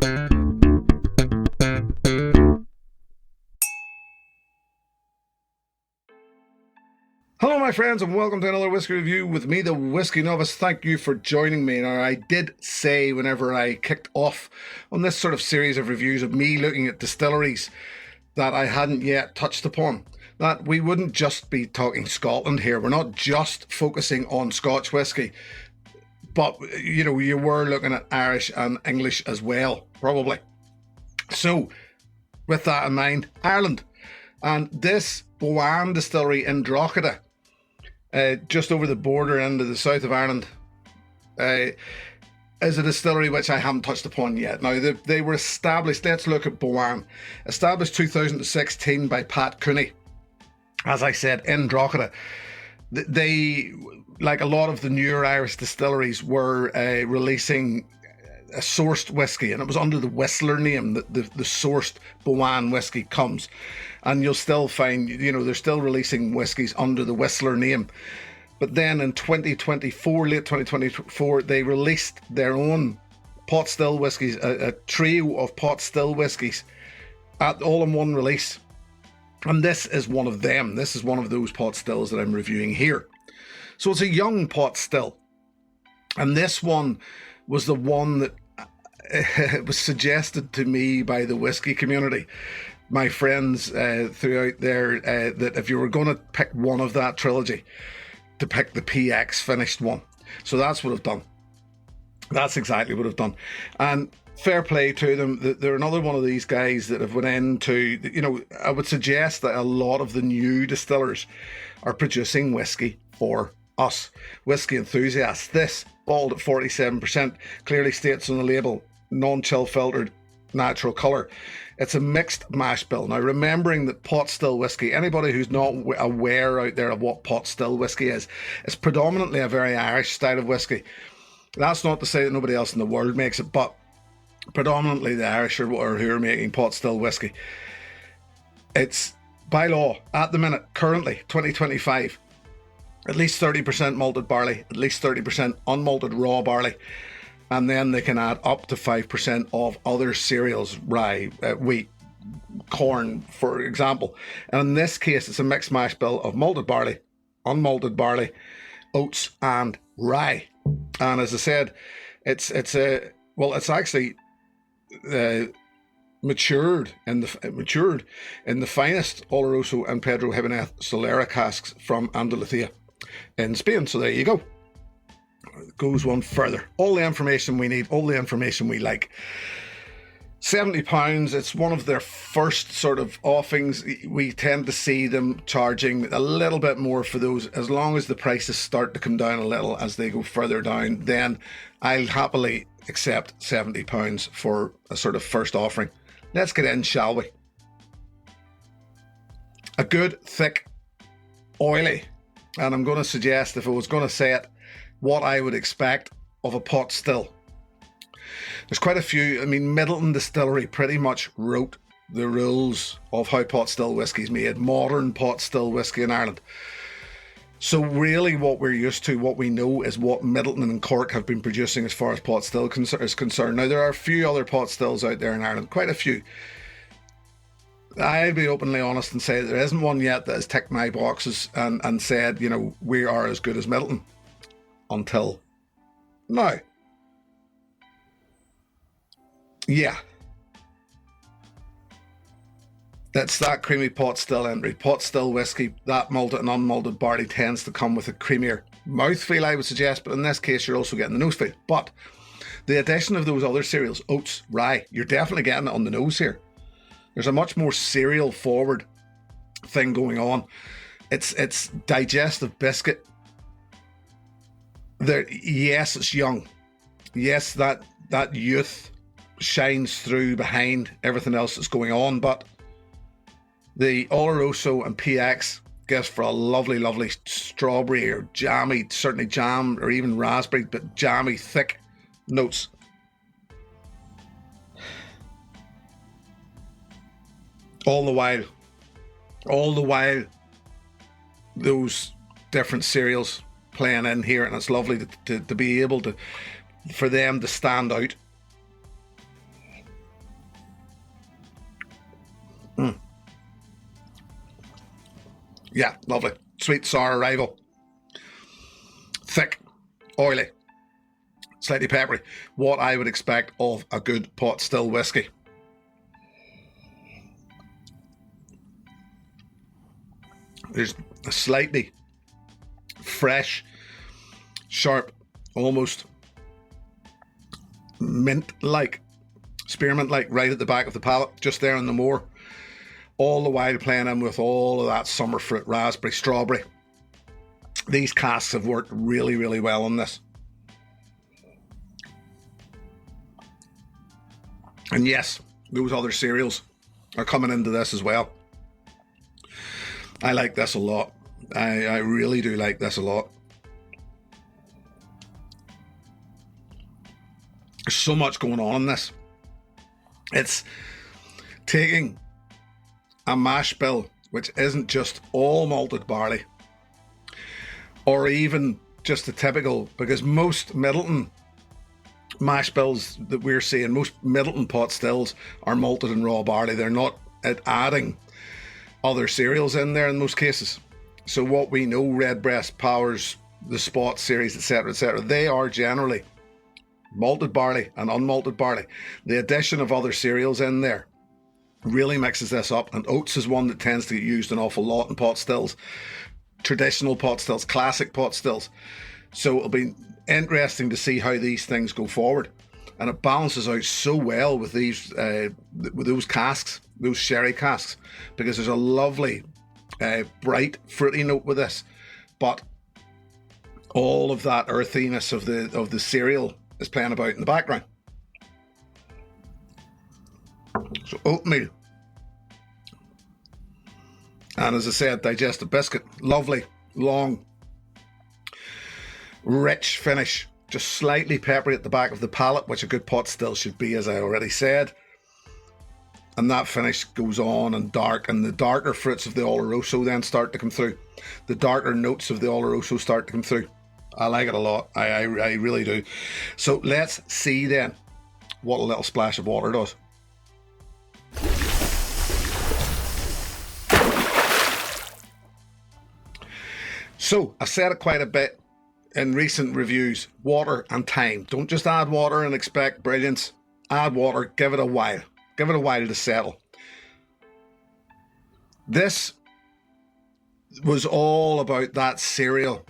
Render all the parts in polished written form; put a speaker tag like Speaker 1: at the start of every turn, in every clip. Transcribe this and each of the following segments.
Speaker 1: Hello my friends, and welcome to another whiskey review with me, the Whiskey Novice. Thank you for joining me. Now, I did say whenever I kicked off on this sort of series of reviews of me looking at distilleries that I hadn't yet touched upon, that we wouldn't just be talking Scotland here. We're not just focusing on Scotch whiskey, but you were looking at Irish and English as well, probably. So with that in mind, Ireland, and this Boann distillery in Drogheda, just over the border into the south of Ireland, is a distillery which I haven't touched upon yet. Now, they were established, let's look at Boann, established 2016 by Pat Cooney, as I said, in Drogheda. They, like a lot of the newer Irish distilleries, were releasing a sourced whiskey, and it was under the Whistler name that the sourced Boann whiskey comes. And you'll still find, they're still releasing whiskies under the Whistler name. But then in 2024, late 2024, they released their own pot still whiskies, a trio of pot still whiskies, all in one release. And this is one of them. This is one of those pot stills that I'm reviewing here. So it's a young pot still. And this one was the one that it was suggested to me by the whiskey community, my friends throughout there, that if you were going to pick one of that trilogy, to pick the PX finished one. So that's what I've done. That's exactly what I've done. And fair play to them. They're another one of these guys that have went into, I would suggest that a lot of the new distillers are producing whiskey for us, whiskey enthusiasts. This, bottled at 47%, clearly states on the label, non-chill filtered, natural colour. It's a mixed mash bill. Now, remembering that pot still whiskey, anybody who's not aware out there of what pot still whiskey is, it's predominantly a very Irish style of whiskey. That's not to say that nobody else in the world makes it, but predominantly the Irish are who are making pot still whiskey. It's by law at the minute, currently 2025, at least 30% malted barley, at least 30% unmalted raw barley, and then they can add up to 5% of other cereals, rye, wheat, corn, for example. And in this case, it's a mixed mash bill of malted barley, unmalted barley, oats, and rye. And as I said, it's actually matured in the finest Oloroso and Pedro Jimenez Solera casks from Andalucía in Spain. So there you go. It goes one further. All the information we need, all the information we like. £70. It's one of their first sort of offings. We tend to see them charging a little bit more for those. As long as the prices start to come down a little as they go further down, then I'll happily accept £70 for a sort of first offering. Let's get in, shall we? A good, thick, oily, and I'm going to suggest, if I was going to say it, what I would expect of a pot still. There's quite a few. I mean, Middleton Distillery pretty much wrote the rules of how pot still whiskey is made, modern pot still whiskey in Ireland. So really what we're used to, what we know, is what Middleton and Cork have been producing as far as pot still is concerned. Now, there are a few other pot stills out there in Ireland, quite a few. I'll be openly honest and say there isn't one yet that has ticked my boxes and said, we are as good as Middleton. Until now. Yeah. That's that creamy pot still entry. Pot still whiskey, that malted and unmalted barley tends to come with a creamier mouthfeel, I would suggest, but in this case you're also getting the nose feel. But the addition of those other cereals, oats, rye, you're definitely getting it on the nose here. There's a much more cereal forward thing going on. It's digestive biscuit. Yes, it's young. Yes, that youth shines through behind everything else that's going on, but the Oloroso and PX gives for a lovely, lovely strawberry or jammy, certainly jam or even raspberry, but jammy, thick notes. All the while, those different cereals playing in here, and it's lovely to be able to, for them to stand out. Yeah, lovely. Sweet, sour arrival. Thick, oily, slightly peppery. What I would expect of a good pot still whiskey. There's a slightly fresh, sharp, almost mint-like, spearmint-like right at the back of the palate, just there in the moor. All the while playing in with all of that summer fruit, raspberry, strawberry. These casks have worked really, really well on this. And yes, those other cereals are coming into this as well. I like this a lot. I really do like this a lot. There's so much going on in this. It's taking a mash bill which isn't just all malted barley, or even just the typical, because most Middleton mash bills that we're seeing, most Middleton pot stills are malted in raw barley. They're not adding other cereals in there in most cases. So what we know, Redbreast, Powers, the Spot series, etc., they are generally malted barley and unmalted barley. The addition of other cereals in there really mixes this up, and oats is one that tends to get used an awful lot in pot stills, traditional pot stills, classic pot stills. So it'll be interesting to see how these things go forward, and it balances out so well with these with those casks, those sherry casks, because there's a lovely bright fruity note with this, but all of that earthiness of the cereal is playing about in the background. So oatmeal, and as I said, digestive biscuit, lovely, long, rich finish, just slightly peppery at the back of the palate, which a good pot still should be, as I already said. And that finish goes on and dark, and the darker fruits of the Oloroso then start to come through. The darker notes of the Oloroso start to come through. I like it a lot. I really do. So let's see then what a little splash of water does. So I've said it quite a bit in recent reviews, water and time. Don't just add water and expect brilliance. Add water, give it a while. Give it a while to settle. This was all about that cereal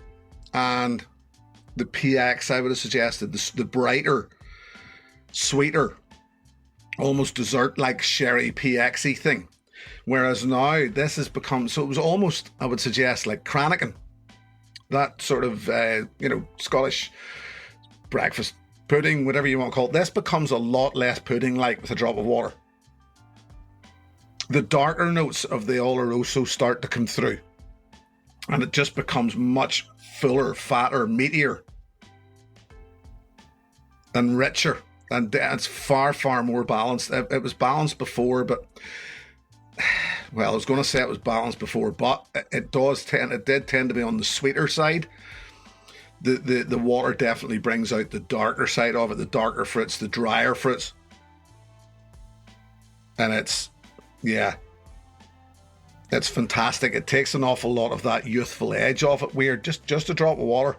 Speaker 1: and the PX, I would have suggested, the brighter, sweeter, almost dessert-like sherry PX-y thing. Whereas now this has become, so it was almost, I would suggest, like Cranachan. That sort of, Scottish breakfast pudding, whatever you want to call it. This becomes a lot less pudding-like with a drop of water. The darker notes of the Oloroso start to come through, and it just becomes much fuller, fatter, meatier, and richer, and it's far, far more balanced. It was balanced before, but well, I was going to say it was balanced before, but it did tend to be on the sweeter side. The water definitely brings out the darker side of it, the darker fruits, the drier fruits. And it's fantastic. It takes an awful lot of that youthful edge off it. Weird, just a drop of water.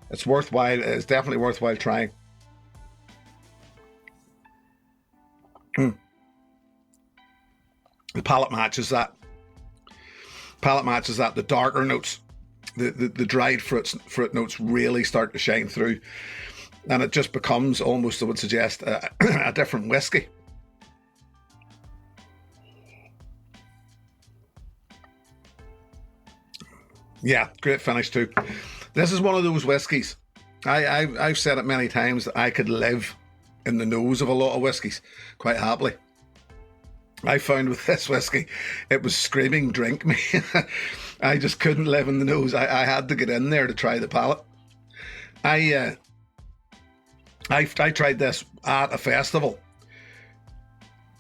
Speaker 1: It's worthwhile. It's definitely worthwhile trying. The palate matches that. The darker notes, the dried fruit notes really start to shine through, and it just becomes almost, I would suggest, a different whiskey. Yeah, great finish too. This is one of those whiskies. I've said it many times that I could live in the nose of a lot of whiskies quite happily. I found with this whiskey, it was screaming, drink me. I just couldn't live in the nose. I had to get in there to try the palate. I tried this at a festival.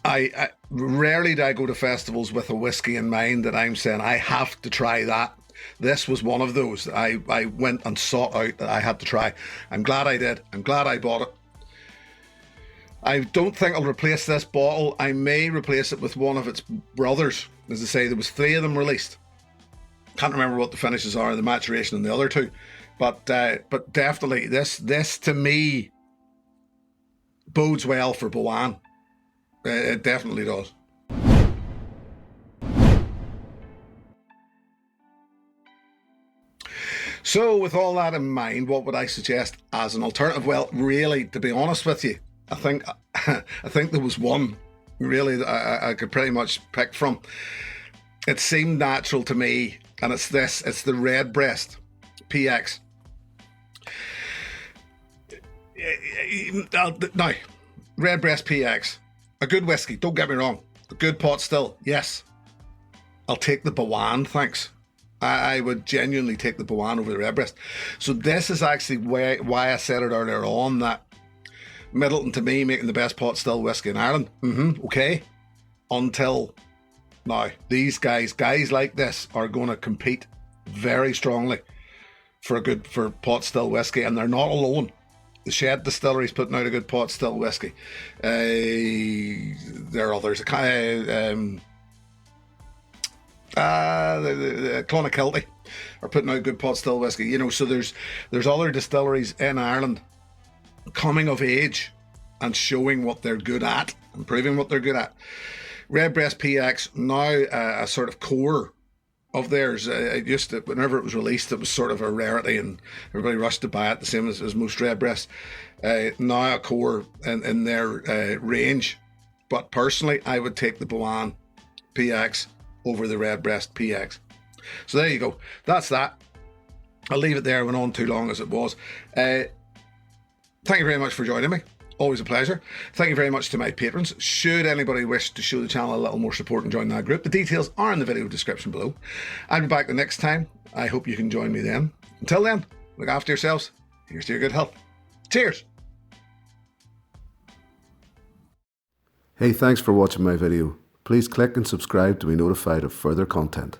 Speaker 1: I rarely do I go to festivals with a whiskey in mind that I'm saying I have to try that. This was one of those that I went and sought out that I had to try. I'm glad I did. I'm glad I bought it. I don't think I'll replace this bottle. I may replace it with one of its brothers. As I say, there was 3 of them released. Can't remember what the finishes are, the maturation and the other 2. But definitely this to me bodes well for Boann. It definitely does. So with all that in mind, what would I suggest as an alternative? Well, really, to be honest with you, I think there was one really that I could pretty much pick from. It seemed natural to me, and it's the Redbreast PX. Now, Redbreast PX, a good whiskey, don't get me wrong, a good pot still, yes. I'll take the Boann, thanks. I would genuinely take the Boann over the Redbreast. So this is actually why I said it earlier on, that Middleton to me making the best pot still whiskey in Ireland. Okay. Until now, these guys like this are going to compete very strongly for pot still whiskey, and they're not alone. The Shed Distillery's putting out a good pot still whiskey. There are others. The Clonakilty are putting out good pot still whiskey. You know, so there's other distilleries in Ireland coming of age and showing what they're good at and proving what they're good at. Redbreast PX, now a sort of core of theirs. Whenever it was released, it was sort of a rarity and everybody rushed to buy it, the same as most Redbreasts. Now a core in their range. But personally, I would take the Boann PX over the Redbreast PX. So there you go. That's that. I'll leave it there. I went on too long as it was. Thank you very much for joining me. Always a pleasure. Thank you very much to my patrons. Should anybody wish to show the channel a little more support and join that group, the details are in the video description below. I'll be back the next time. I hope you can join me then. Until then, look after yourselves. Here's to your good health. Cheers.
Speaker 2: Hey, thanks for watching my video. Please click and subscribe to be notified of further content.